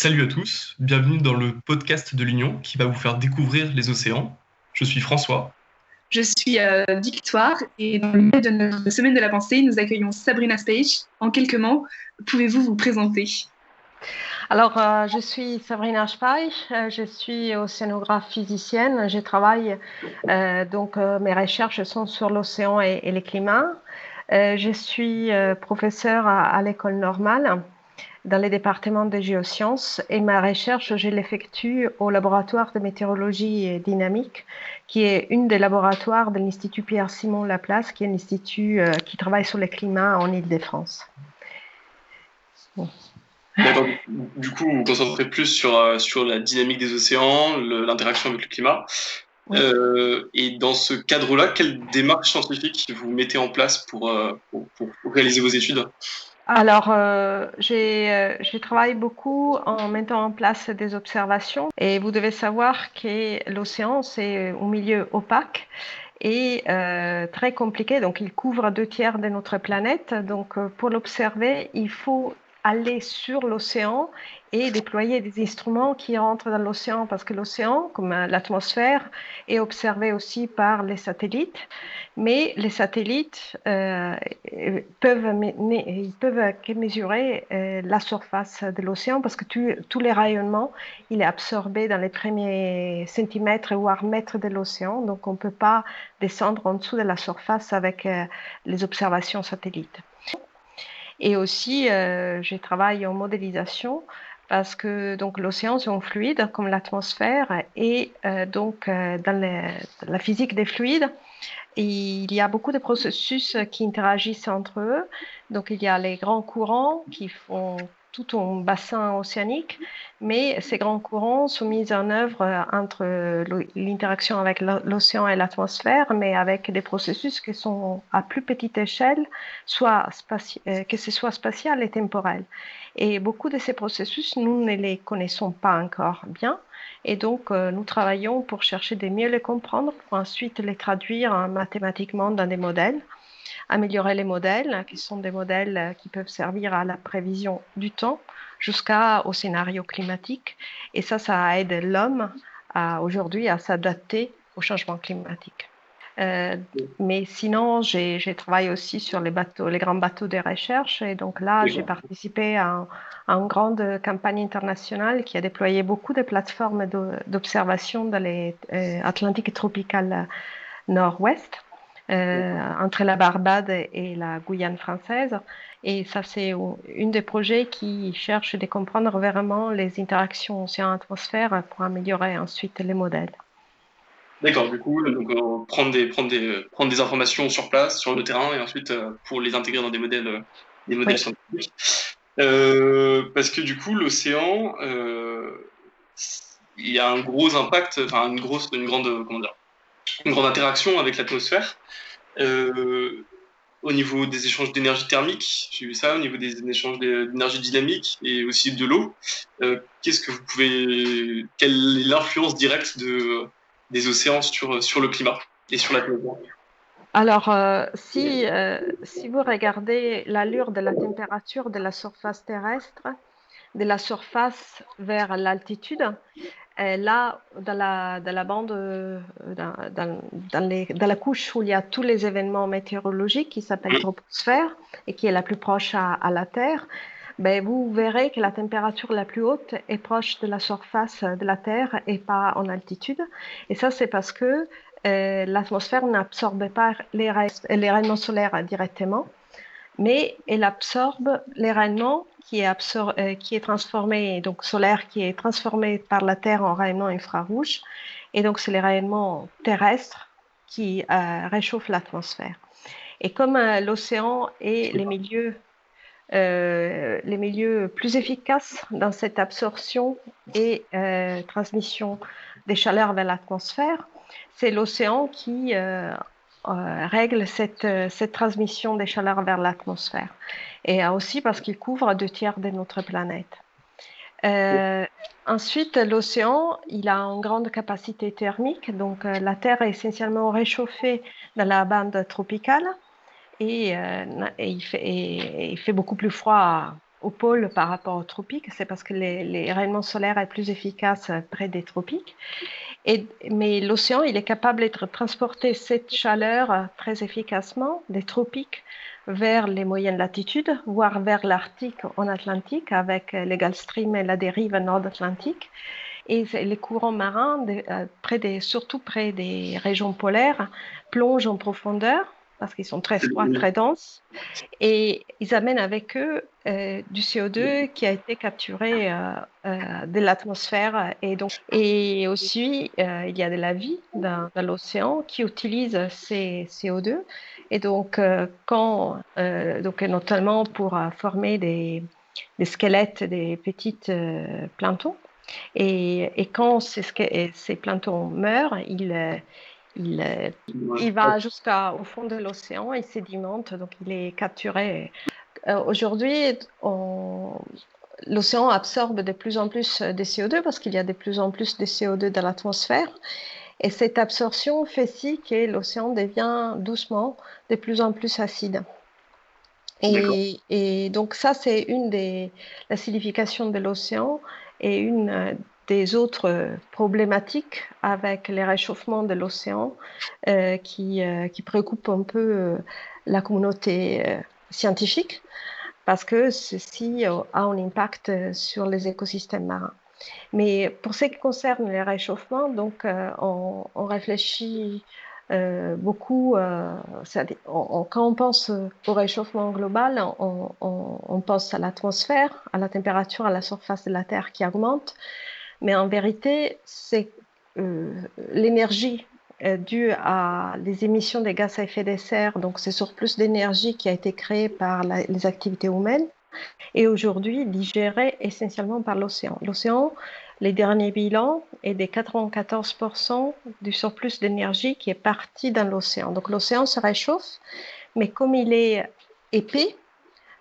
Salut à tous, bienvenue dans le podcast de l'Union qui va vous faire découvrir les océans. Je suis François. Je suis Victoire et dans le cadre de notre semaine de la pensée, nous accueillons Sabrina Speich. En quelques mots, pouvez-vous vous présenter? Alors, je suis Sabrina Speich, je suis océanographe physicienne. Je travaille, mes recherches sont sur l'océan et les climats. Je suis professeure à l'école normale dans les départements de géosciences et ma recherche, je l'effectue au laboratoire de météorologie dynamique, qui est une des laboratoires de l'Institut Pierre-Simon Laplace, qui est un institut qui travaille sur les climats en Île-de-France. Bon. D'accord. Du coup, vous vous concentrez plus sur la dynamique des océans, l'interaction avec le climat. Oui. Et dans ce cadre-là, quelle démarche scientifique vous mettez en place pour réaliser vos études? Alors, je travaille beaucoup en mettant en place des observations et vous devez savoir que l'océan, c'est un milieu opaque et très compliqué. Donc, il couvre 2/3 de notre planète. Donc, pour l'observer, il faut aller sur l'océan et déployer des instruments qui rentrent dans l'océan parce que l'océan, comme l'atmosphère, est observé aussi par les satellites. Mais les satellites peuvent que mesurer la surface de l'océan parce que tous les rayonnements, il est absorbé dans les premiers centimètres voire mètres de l'océan. Donc, on ne peut pas descendre en dessous de la surface avec les observations satellites. Et aussi, je travaille en modélisation parce que donc l'océan c'est un fluide comme l'atmosphère et dans la physique des fluides, il y a beaucoup de processus qui interagissent entre eux. Donc, il y a les grands courants qui font tout un bassin océanique, mais ces grands courants sont mis en œuvre entre l'interaction avec l'océan et l'atmosphère, mais avec des processus qui sont à plus petite échelle, que ce soit spatial et temporel. Et beaucoup de ces processus, nous ne les connaissons pas encore bien. Et donc, nous travaillons pour chercher de mieux les comprendre, pour ensuite les traduire mathématiquement dans des modèles, améliorer les modèles, qui sont des modèles qui peuvent servir à la prévision du temps jusqu'au scénario climatique. Et ça aide l'homme aujourd'hui à s'adapter au changement climatique. Mais sinon, je travaille aussi sur les grands bateaux de recherche. Et donc là, j'ai participé à une grande campagne internationale qui a déployé beaucoup de plateformes d'observation dans l'Atlantique tropical nord-ouest, entre la Barbade et la Guyane française. Et ça, c'est un des projets qui cherche de comprendre vraiment les interactions océan-atmosphère pour améliorer ensuite les modèles. D'accord, du coup, donc, prendre des informations sur place, sur le terrain, et ensuite pour les intégrer dans des modèles oui. Scientifiques. Parce que du coup, l'océan, il y a un gros impact, enfin une grande interaction avec l'atmosphère. Au niveau des échanges d'énergie thermique, j'ai vu ça, au niveau des échanges d'énergie dynamique et aussi de l'eau. Quelle est l'influence directe des océans sur le climat et sur l'atmosphère? Alors, si vous regardez l'allure de la température de la surface terrestre, de la surface vers l'altitude, là, dans la bande, dans la couche où il y a tous les événements météorologiques qui s'appelle troposphère et qui est la plus proche à la Terre, ben, vous verrez que la température la plus haute est proche de la surface de la Terre et pas en altitude. Et ça, c'est parce que l'atmosphère n'absorbe pas les rayonnements solaires directement, mais elle absorbe les rayonnements qui est transformé, donc solaire, qui est transformé par la Terre en rayonnement infrarouge. Et donc, c'est les rayonnements terrestres qui réchauffent l'atmosphère. Et comme l'océan est les milieux plus efficaces dans cette absorption et transmission des chaleurs vers l'atmosphère, c'est l'océan qui règle cette transmission des chaleurs vers l'atmosphère. Et aussi parce qu'il couvre 2/3 de notre planète. Ensuite, l'océan, il a une grande capacité thermique. Donc, la Terre est essentiellement réchauffée dans la bande tropicale et il fait beaucoup plus froid au pôle par rapport aux tropiques, c'est parce que les rayonnements solaires est plus efficace près des tropiques. Mais l'océan, il est capable de transporter cette chaleur très efficacement des tropiques vers les moyennes latitudes, voire vers l'Arctique en Atlantique, avec les Gulf Stream et la dérive nord-atlantique. Et les courants marins, surtout près des régions polaires, plongent en profondeur parce qu'ils sont très froids, très denses, et ils amènent avec eux du CO2 qui a été capturé de l'atmosphère. Et aussi, il y a de la vie dans l'océan qui utilise ces CO2. Et donc, notamment pour former des squelettes des petites planctons. Et quand ces planctons meurent, il va jusqu'au fond de l'océan, il sédimente, donc il est capturé. Aujourd'hui, l'océan absorbe de plus en plus de CO2 parce qu'il y a de plus en plus de CO2 dans l'atmosphère. Et cette absorption fait si que l'océan devient doucement de plus en plus acide. Et donc ça, c'est la signification de l'océan et une des autres problématiques avec les réchauffements de l'océan qui préoccupent un peu la communauté scientifique parce que ceci a un impact sur les écosystèmes marins. Mais pour ce qui concerne les réchauffements, donc on réfléchit beaucoup. Quand on pense au réchauffement global, on pense à l'atmosphère, à la température à la surface de la Terre qui augmente. Mais en vérité, c'est l'énergie due à les émissions de gaz à effet de serre, donc ce surplus d'énergie qui a été créé par les activités humaines, et aujourd'hui digéré essentiellement par l'océan. L'océan, les derniers bilans, est de 94% du surplus d'énergie qui est parti dans l'océan. Donc l'océan se réchauffe, mais comme il est épais,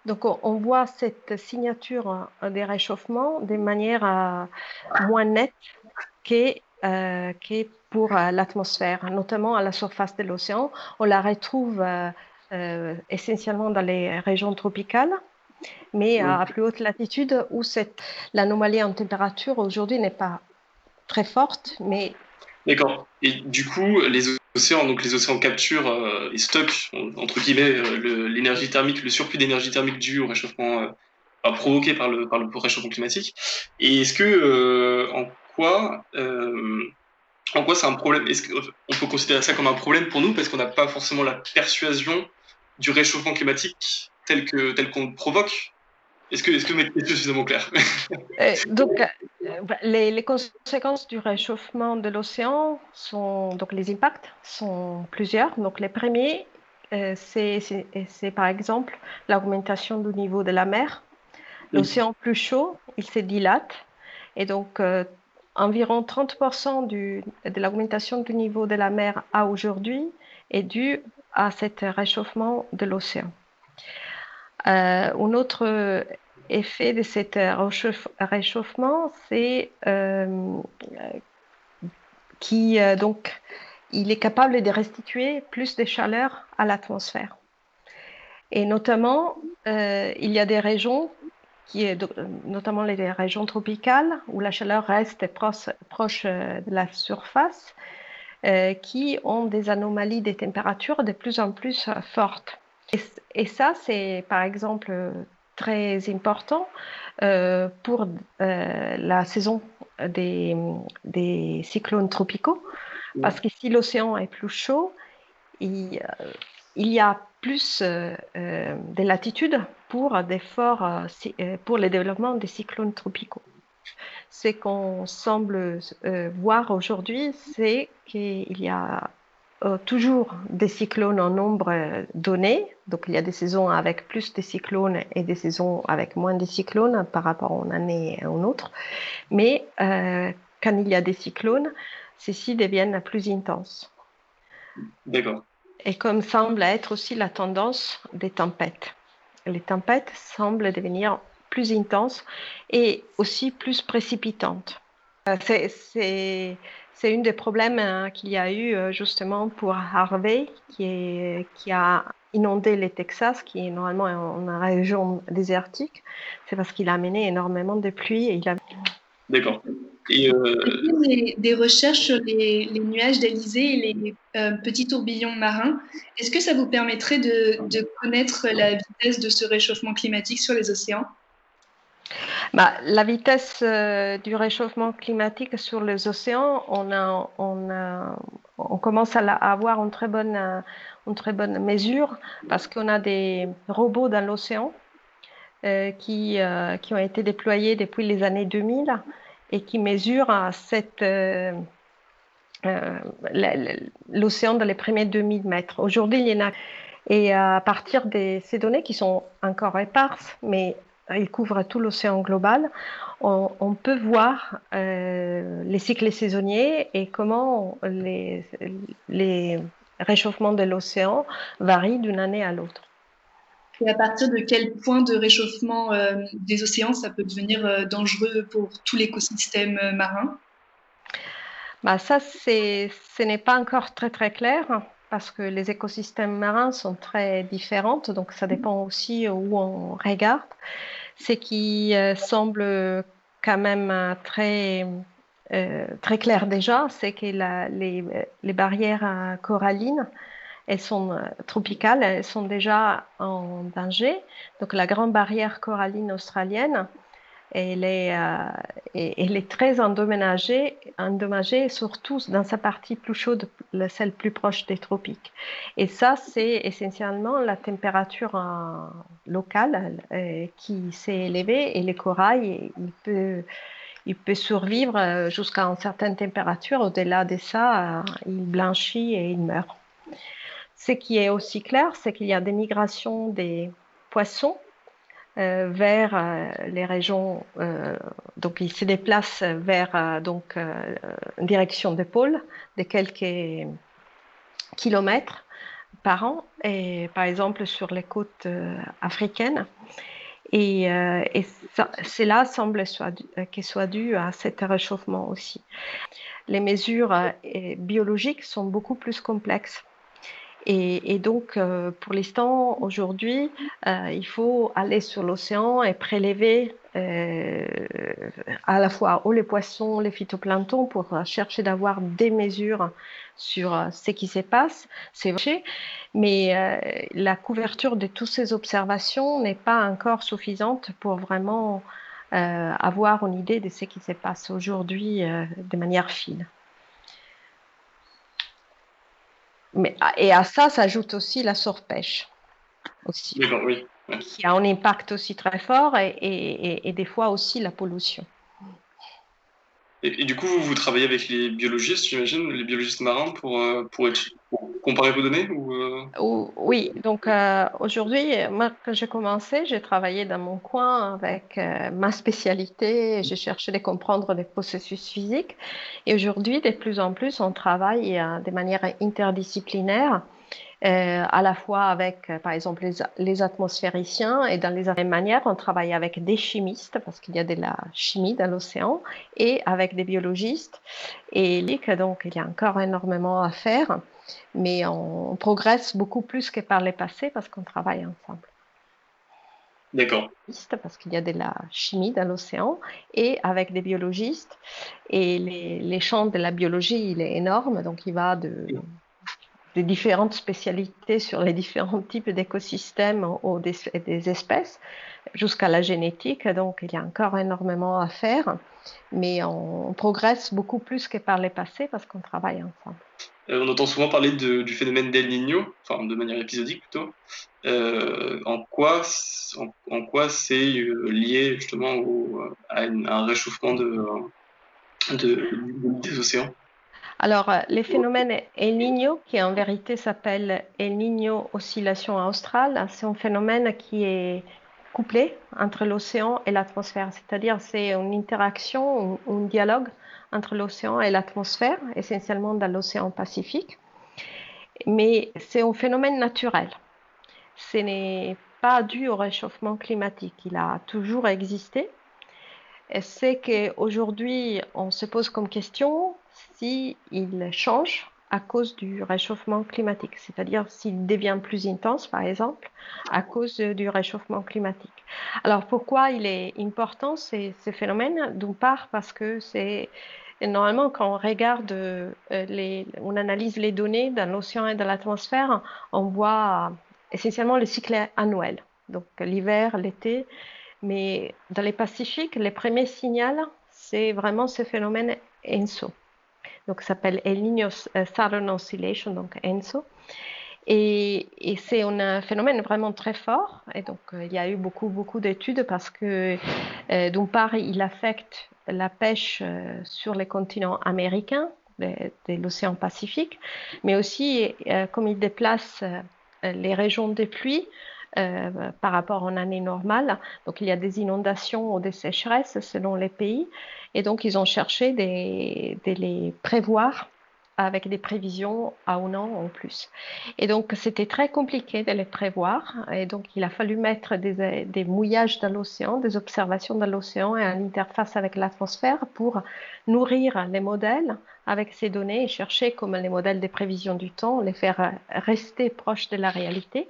donc on voit cette signature des réchauffements de manière moins nette que pour l'atmosphère, notamment à la surface de l'océan. On la retrouve essentiellement dans les régions tropicales, mais à plus haute latitude où l'anomalie en température aujourd'hui n'est pas très forte. Mais... D'accord. Et du coup, les océans capturent et stockent, entre guillemets, l'énergie thermique, le surplus d'énergie thermique dû au réchauffement provoqué par le réchauffement climatique. Et est-ce que, en quoi c'est un problème? Est-ce qu'on peut considérer ça comme un problème pour nous parce qu'on n'a pas forcément la persuasion du réchauffement climatique tel qu'on le provoque? Est-ce que c'est suffisamment clair? Les conséquences du réchauffement de l'océan donc les impacts sont plusieurs. Donc les premiers, c'est par exemple l'augmentation du niveau de la mer. L'océan plus chaud, il se dilate, et donc environ 30% de l'augmentation du niveau de la mer à aujourd'hui est due à ce réchauffement de l'océan. Un autre effet de cet réchauffement, c'est donc il est capable de restituer plus de chaleur à l'atmosphère. Et notamment, il y a des régions notamment les régions tropicales où la chaleur reste proche de la surface, qui ont des anomalies des températures de plus en plus fortes. Et ça, c'est par exemple très important pour la saison des cyclones tropicaux, parce que si l'océan est plus chaud, il y a plus de latitude pour le développement des cyclones tropicaux. Ce qu'on semble voir aujourd'hui, c'est qu'il y a toujours des cyclones en nombre donné. Donc, il y a des saisons avec plus de cyclones et des saisons avec moins de cyclones par rapport à une année à une autre. Mais quand il y a des cyclones, ceux-ci deviennent plus intenses. D'accord. Et comme semble être aussi la tendance des tempêtes. Les tempêtes semblent devenir plus intenses et aussi plus précipitantes. C'est un des problèmes qu'il y a eu justement pour Harvey, qui a inondé le Texas, qui est normalement une région désertique, c'est parce qu'il a amené énormément de pluie. D'accord. Et Des recherches sur les nuages d'Alizé et les petits tourbillons marins. Est-ce que ça vous permettrait de connaître la vitesse de ce réchauffement climatique sur les océans? La vitesse du réchauffement climatique sur les océans, on commence à avoir une très bonne mesure parce qu'on a des robots dans l'océan qui ont été déployés depuis les années 2000 et qui mesurent l'océan dans les premiers 2000 mètres. Aujourd'hui, il y en a. Et à partir de ces données qui sont encore éparses, mais ils couvrent tout l'océan global, on peut voir les cycles saisonniers et comment les réchauffements de l'océan varient d'une année à l'autre. Et à partir de quel point de réchauffement des océans ça peut devenir dangereux pour tout l'écosystème marin? Ça, ce n'est pas encore très très clair parce que les écosystèmes marins sont très différents, donc ça dépend aussi où on regarde. Ce qui semble quand même très clair déjà, c'est que les barrières corallines, elles sont tropicales, elles sont déjà en danger. Donc la grande barrière coralline australienne, elle est très endommagée, surtout dans sa partie plus chaude, celle plus proche des tropiques. Et ça, c'est essentiellement la température locale qui s'est élevée et les corails, il peut survivre jusqu'à une certaine température. Au-delà de ça, il blanchit et il meurt. Ce qui est aussi clair, c'est qu'il y a des migrations des poissons vers les régions, donc ils se déplacent vers une direction des pôles de quelques kilomètres par an, et par exemple sur les côtes africaines. Et cela semble qu'il soit dû à cet réchauffement aussi. Les mesures biologiques sont beaucoup plus complexes. Et donc, pour l'instant, aujourd'hui, il faut aller sur l'océan et prélever à la fois les poissons, les phytoplanctons pour chercher d'avoir des mesures sur ce qui se passe. C'est vrai, mais la couverture de toutes ces observations n'est pas encore suffisante pour vraiment avoir une idée de ce qui se passe aujourd'hui de manière fine. Et à ça s'ajoute aussi la surpêche. D'accord, oui. Ouais. Qui a un impact aussi très fort et des fois aussi la pollution. Et du coup, vous travaillez avec les biologistes, j'imagine, les biologistes marins pour comparer vos données Oui, donc aujourd'hui, moi, quand j'ai commencé, j'ai travaillé dans mon coin avec ma spécialité, j'ai cherché de comprendre les processus physiques. Et aujourd'hui, de plus en plus, on travaille de manière interdisciplinaire, à la fois avec, par exemple, les atmosphériciens, et dans les mêmes manières, on travaille avec des chimistes, parce qu'il y a de la chimie dans l'océan, et avec des biologistes. Et donc, il y a encore énormément à faire, mais on progresse beaucoup plus que par le passé, parce qu'on travaille ensemble. D'accord. Parce qu'il y a de la chimie dans l'océan et avec des biologistes. Et les champs de la biologie, il est énorme, donc il va des différentes spécialités sur les différents types d'écosystèmes ou des espèces, jusqu'à la génétique. Donc, il y a encore énormément à faire, mais on progresse beaucoup plus que par le passé parce qu'on travaille ensemble. On entend souvent parler du phénomène d'El Niño, enfin de manière épisodique plutôt. En quoi c'est lié justement à un réchauffement des océans? Alors, les phénomènes El Niño, qui en vérité s'appelle El Niño Oscillation Australe, c'est un phénomène qui est couplé entre l'océan et l'atmosphère, c'est-à-dire c'est une interaction, un dialogue entre l'océan et l'atmosphère, essentiellement dans l'océan Pacifique, mais c'est un phénomène naturel. Ce n'est pas dû au réchauffement climatique, il a toujours existé. C'est qu'aujourd'hui, on se pose comme question s'il change à cause du réchauffement climatique, c'est-à-dire s'il devient plus intense, par exemple, à cause du réchauffement climatique. Alors pourquoi il est important ces phénomènes? D'une part parce que c'est normalement quand on regarde on analyse les données dans l'océan et dans l'atmosphère, on voit essentiellement le cycle annuel, donc l'hiver, l'été, mais dans les Pacifiques, les premiers signaux, c'est vraiment ce phénomène ENSO. Donc, ça s'appelle El Niño Southern Oscillation, donc ENSO. Et c'est un phénomène vraiment très fort. Et donc, il y a eu beaucoup d'études parce que, d'une part, il affecte la pêche sur les continents américains, de l'océan Pacifique, mais aussi, comme il déplace les régions des pluies, par rapport à une année normale. Donc, il y a des inondations ou des sécheresses selon les pays. Et donc, ils ont cherché de les prévoir avec des prévisions à un an en plus. Et donc, c'était très compliqué de les prévoir. Et donc, il a fallu mettre des mouillages dans l'océan, des observations dans l'océan et une interface avec l'atmosphère pour nourrir les modèles avec ces données et chercher, comme les modèles des prévisions du temps, les faire rester proches de la réalité.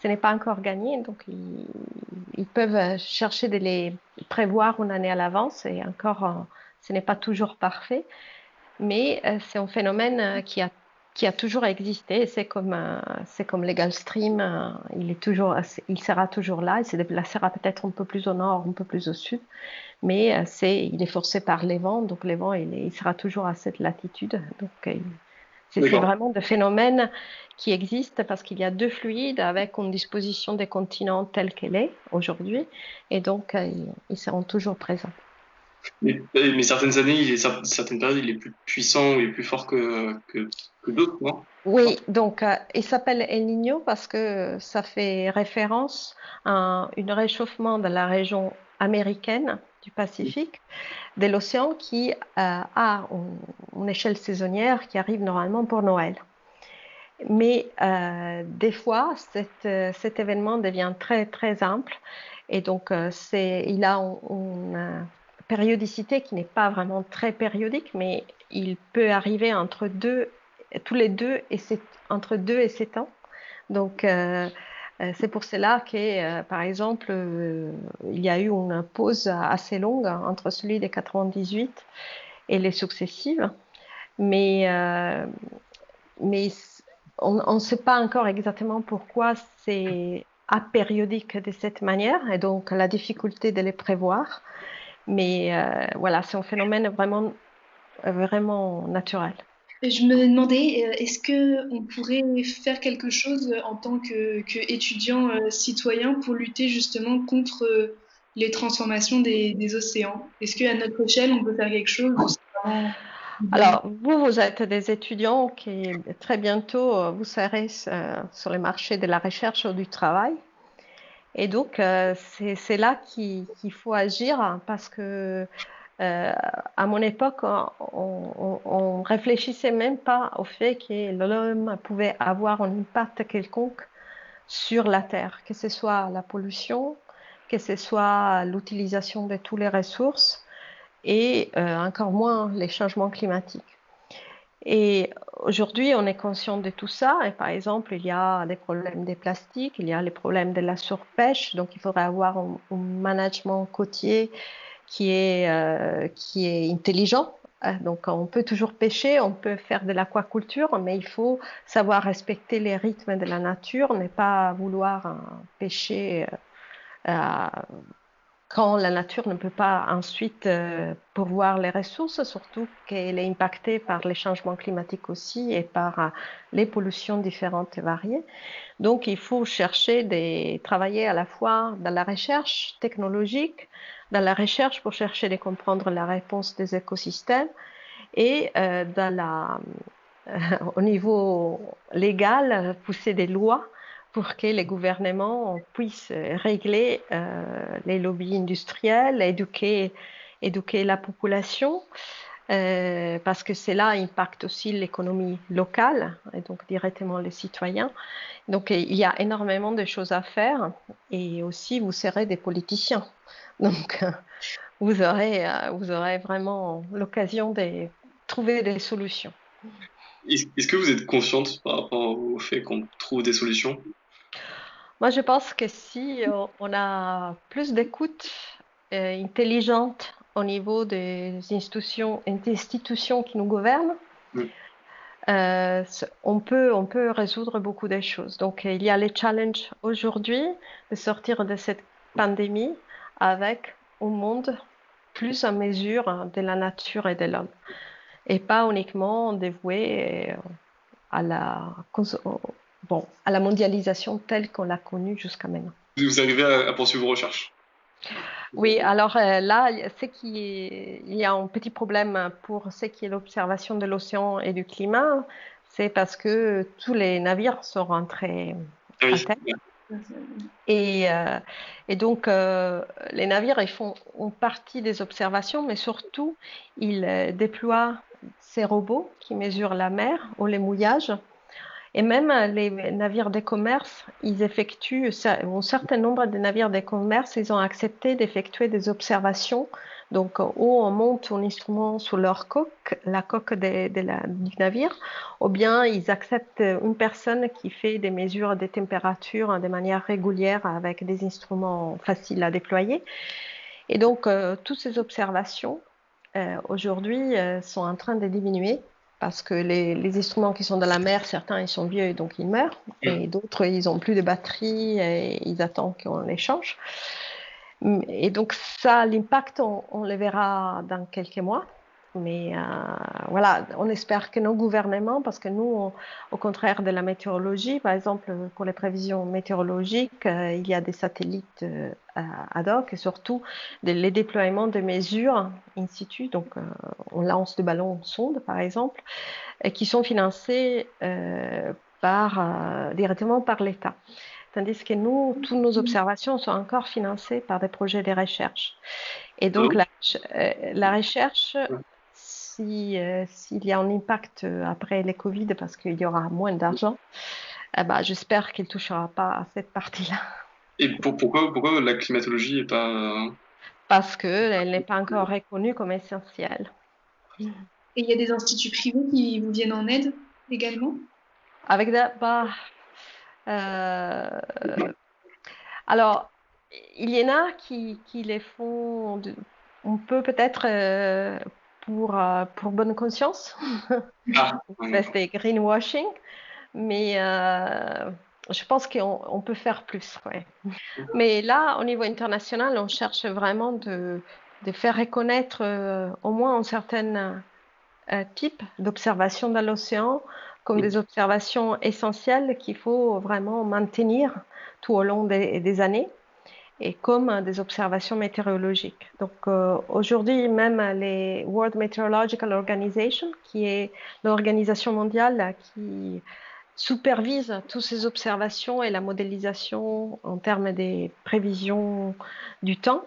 Ce n'est pas encore gagné, donc ils peuvent chercher de les prévoir une année à l'avance et encore, ce n'est pas toujours parfait. Mais c'est un phénomène qui a toujours existé. C'est comme les Gulf Stream, il sera toujours là. Il se déplacera peut-être un peu plus au nord, un peu plus au sud, mais il est forcé par les vents. Donc les vents, il sera toujours à cette latitude. Donc c'est vraiment des phénomènes qui existent parce qu'il y a deux fluides avec une disposition des continents telle qu'elle est aujourd'hui, et donc ils seront toujours présents. Mais certaines années, certaines périodes, il est plus puissant ou il est plus fort que d'autres, non? Oui, donc il s'appelle El Niño parce que ça fait référence à un réchauffement de la région américaine du Pacifique, de l'océan qui a une échelle saisonnière qui arrive normalement pour Noël. Mais des fois, cet événement devient très, très ample et donc il a une périodicité qui n'est pas vraiment très périodique, mais il peut arriver entre tous les entre 2 et 7 ans. Donc, c'est pour cela que, par exemple, il y a eu une pause assez longue entre celui des 98 et les successives. Mais on ne sait pas encore exactement pourquoi c'est apériodique de cette manière et donc la difficulté de les prévoir. Mais voilà, c'est un phénomène vraiment naturel. Je me demandais, est-ce qu'on pourrait faire quelque chose en tant qu'étudiant citoyen pour lutter justement contre les transformations des océans? Est-ce qu'à notre échelle, on peut faire quelque chose? Alors, vous êtes des étudiants qui très bientôt, vous serez sur le marché de la recherche ou du travail. Et donc, c'est là qu'il faut agir parce que à mon époque, on réfléchissait même pas au fait que l'homme pouvait avoir un impact quelconque sur la Terre, que ce soit la pollution, que ce soit l'utilisation de toutes les ressources et encore moins les changements climatiques. Et aujourd'hui, on est conscient de tout ça. Et par exemple, il y a des problèmes des plastiques, il y a les problèmes de la surpêche. Donc, il faudrait avoir un management côtier qui est intelligent. Donc, on peut toujours pêcher, on peut faire de l'aquaculture, mais il faut savoir respecter les rythmes de la nature, ne pas vouloir pêcher quand la nature ne peut pas ensuite pourvoir les ressources, surtout qu'elle est impactée par les changements climatiques aussi et par les pollutions différentes et variées. Donc, il faut travailler à la fois dans la recherche technologique, dans la recherche pour chercher de comprendre la réponse des écosystèmes et au niveau légal, pousser des lois pour que les gouvernements puissent régler les lobbies industriels, éduquer la population, parce que cela impacte aussi l'économie locale et donc directement les citoyens. Donc il y a énormément de choses à faire et aussi vous serez des politiciens. Donc vous aurez vraiment l'occasion de trouver des solutions. Est-ce que vous êtes consciente par rapport au fait qu'on trouve des solutions? Moi, je pense que si on a plus d'écoute intelligente au niveau des institutions qui nous gouvernent, Mm. on peut résoudre beaucoup de choses. Donc, il y a les challenges aujourd'hui de sortir de cette pandémie avec un monde plus à mesure de la nature et de l'homme, et pas uniquement dévoué à la, à la mondialisation telle qu'on l'a connue jusqu'à maintenant. Vous arrivez à poursuivre vos recherches? Oui, alors là, il y a un petit problème pour ce qui est l'observation de l'océan et du climat, c'est parce que tous les navires sont rentrés Ah à oui. terre. Et, euh, et donc, les navires, ils font une partie des observations, mais surtout, ils déploient ces robots qui mesurent la mer ou les mouillages. Et même les navires de commerce, ils effectuent, un certain nombre de navires de commerce, ils ont accepté d'effectuer des observations. Donc, ou on monte un instrument sur leur coque, la coque du navire, ou bien ils acceptent une personne qui fait des mesures de température de manière régulière avec des instruments faciles à déployer. Et donc, toutes ces observations, aujourd'hui, sont en train de diminuer parce que les instruments qui sont dans la mer, certains, ils sont vieux et donc ils meurent, et Mm. d'autres, ils n'ont plus de batterie et ils attendent qu'on les change. Et donc ça, l'impact, on le verra dans quelques mois. Mais voilà, on espère que nos gouvernements, parce que nous, au contraire de la météorologie, par exemple, pour les prévisions météorologiques, il y a des satellites ad hoc et surtout les déploiements de mesures in situ. Donc, on lance des ballons sondes, par exemple, qui sont financés directement par l'État. Tandis que nous, toutes nos observations sont encore financées par des projets de recherche. Et Ah donc, bon? la recherche, Ouais. s'il y a un impact après les Covid, parce qu'il y aura moins d'argent, eh ben, j'espère qu'il ne touchera pas à cette partie-là, Et pourquoi la climatologie est pas... parce qu'elle n'est pas encore reconnue comme essentielle. Et il y a des instituts privés qui vous viennent en aide également? Avec bah, euh, alors, il y en a qui les font, on peut peut-être pour bonne conscience, Ah, ouais, c'est d'accord. des greenwashing, mais je pense qu'on peut faire plus. Ouais. Mais là, au niveau international, on cherche vraiment de faire reconnaître au moins un certain type d'observation dans l'océan comme des observations essentielles qu'il faut vraiment maintenir tout au long des années et comme des observations météorologiques. Donc aujourd'hui, même les World Meteorological Organization, qui est l'organisation mondiale qui supervise toutes ces observations et la modélisation en termes des prévisions du temps,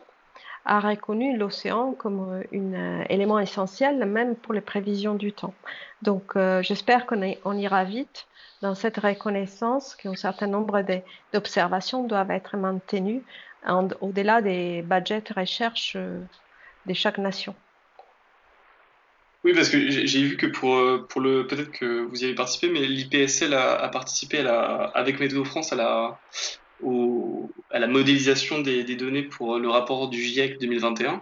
a reconnu l'océan comme un élément essentiel, même pour les prévisions du temps. Donc, j'espère qu'on ira vite dans cette reconnaissance qu'un certain nombre d'observations doivent être maintenues au-delà des budgets de recherche de chaque nation. Oui, parce que j'ai vu que pour le peut-être que vous y avez participé, mais l'IPSL a participé avec Météo France à la modélisation des données pour le rapport du GIEC 2021.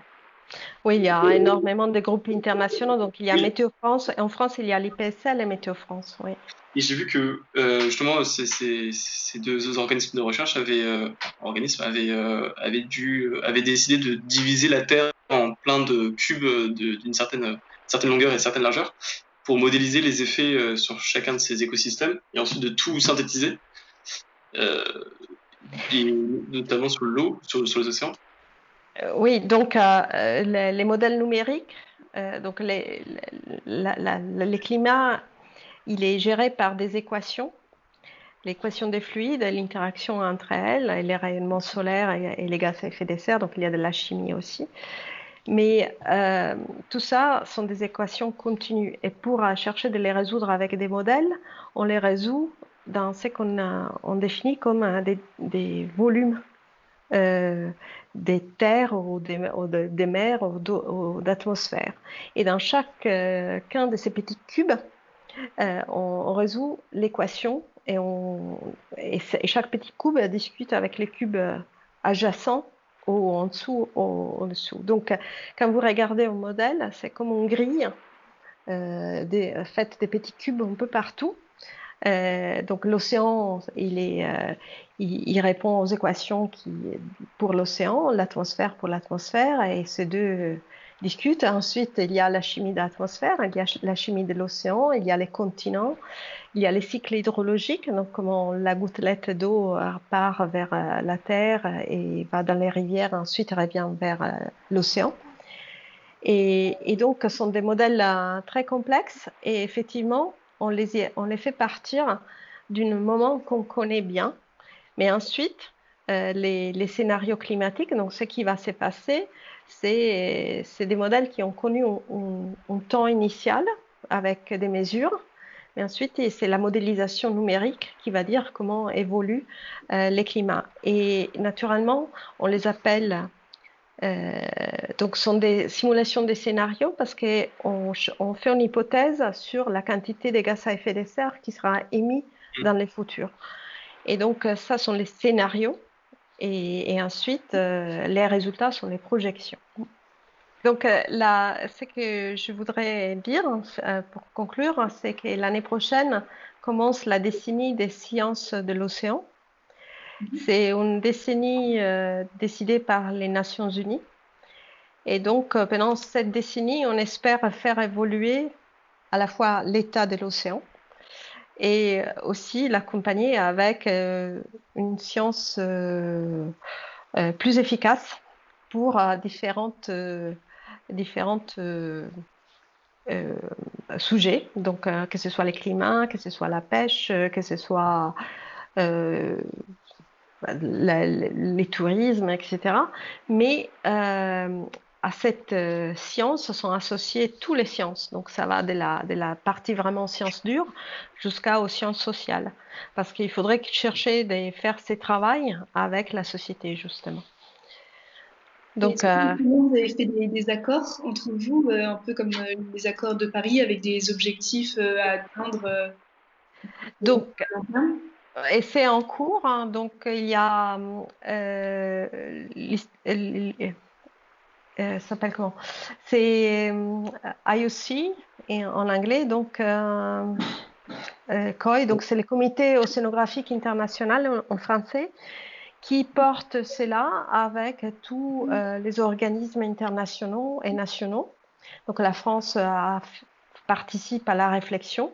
Oui, il y a énormément de groupes internationaux. Donc, il y a Oui, Météo France. En France, il y a l'IPSL et Météo France. Oui. et j'ai vu que justement ces deux organismes de recherche avaient décidé de diviser la Terre en plein de cubes d'une certaine longueur et certaine largeur pour modéliser les effets sur chacun de ces écosystèmes et ensuite de tout synthétiser, euh, et notamment sur l'eau, sur les océans. Oui, donc les modèles numériques, donc les climats, il est géré par des équations, l'équation des fluides, l'interaction entre elles, et les rayonnements solaires et les gaz à effet de serre, donc il y a de la chimie aussi. Mais tout ça sont des équations continues. Et pour chercher de les résoudre avec des modèles, on les résout dans ce on définit comme des volumes euh, des terres des mers ou d'atmosphères. Et dans chaque qu'un de ces petits cubes, on résout l'équation et chaque petit cube discute avec les cubes adjacents ou en dessous ou au-dessous. Donc, quand vous regardez un modèle, c'est comme une grille faite des petits cubes un peu partout. Donc l'océan, il répond aux équations pour l'océan, l'atmosphère pour l'atmosphère, et ces deux discutent. Ensuite, il y a la chimie de l'atmosphère, il y a la chimie de l'océan, il y a les continents, il y a les cycles hydrologiques, donc comment la gouttelette d'eau part vers la terre et va dans les rivières, ensuite revient vers l'océan. Et donc, ce sont des modèles très complexes, et effectivement, on les fait partir d'un moment qu'on connaît bien. Mais ensuite, les scénarios climatiques, donc ce qui va se passer, c'est des modèles qui ont connu un temps initial avec des mesures. Mais ensuite, c'est la modélisation numérique qui va dire comment évoluent les climats. Et naturellement, on les appelle... donc, ce sont des simulations des scénarios parce qu'on fait une hypothèse sur la quantité de gaz à effet de serre qui sera émis dans le futur. Et donc, ça sont les scénarios. Et ensuite, les résultats sont les projections. Donc, ce que je voudrais dire pour conclure, c'est que l'année prochaine commence la décennie des sciences de l'océan. C'est une décennie décidée par les Nations Unies. Et donc, pendant cette décennie, on espère faire évoluer à la fois l'état de l'océan et aussi l'accompagner avec une science plus efficace pour différentes sujets. Donc, que ce soit les climats, que ce soit la pêche, que ce soit les tourismes, etc. Mais à cette science sont associées toutes les sciences. Donc, ça va de la partie vraiment sciences dures jusqu'aux sciences sociales. Parce qu'il faudrait chercher de faire ces travaux avec la société, justement. Donc, vous avez fait des accords entre vous, un peu comme les accords de Paris, avec des objectifs à atteindre donc, et c'est en cours. Hein, donc, il y a... ça s'appelle comment? C'est IOC en anglais, donc COI, donc c'est le Comité océanographique international en français, qui porte cela avec tous les organismes internationaux et nationaux. Donc la France participe à la réflexion.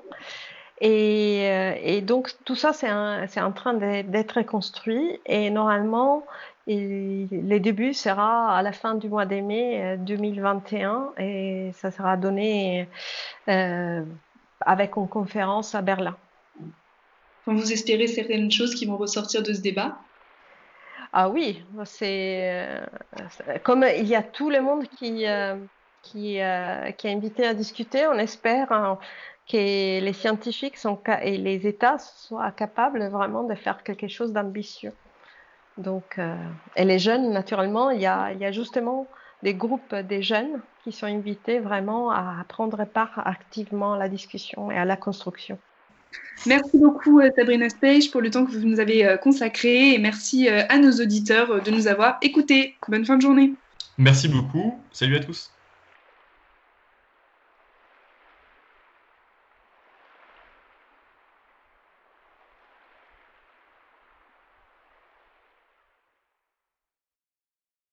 Et donc tout ça, c'est en train d'être construit, et normalement, le début sera à la fin du mois de mai 2021 et ça sera donné avec une conférence à Berlin. Vous espérez certaines choses qui vont ressortir de ce débat? Ah oui, c'est comme il y a tout le monde qui est invité à discuter, on espère que les scientifiques et les États soient capables vraiment de faire quelque chose d'ambitieux. Donc, et les jeunes, naturellement, il y a justement des groupes des jeunes qui sont invités vraiment à prendre part activement à la discussion et à la construction. Merci beaucoup Sabrina Speisz pour le temps que vous nous avez consacré, et merci à nos auditeurs de nous avoir écoutés. Bonne fin de journée. Merci beaucoup. Salut à tous.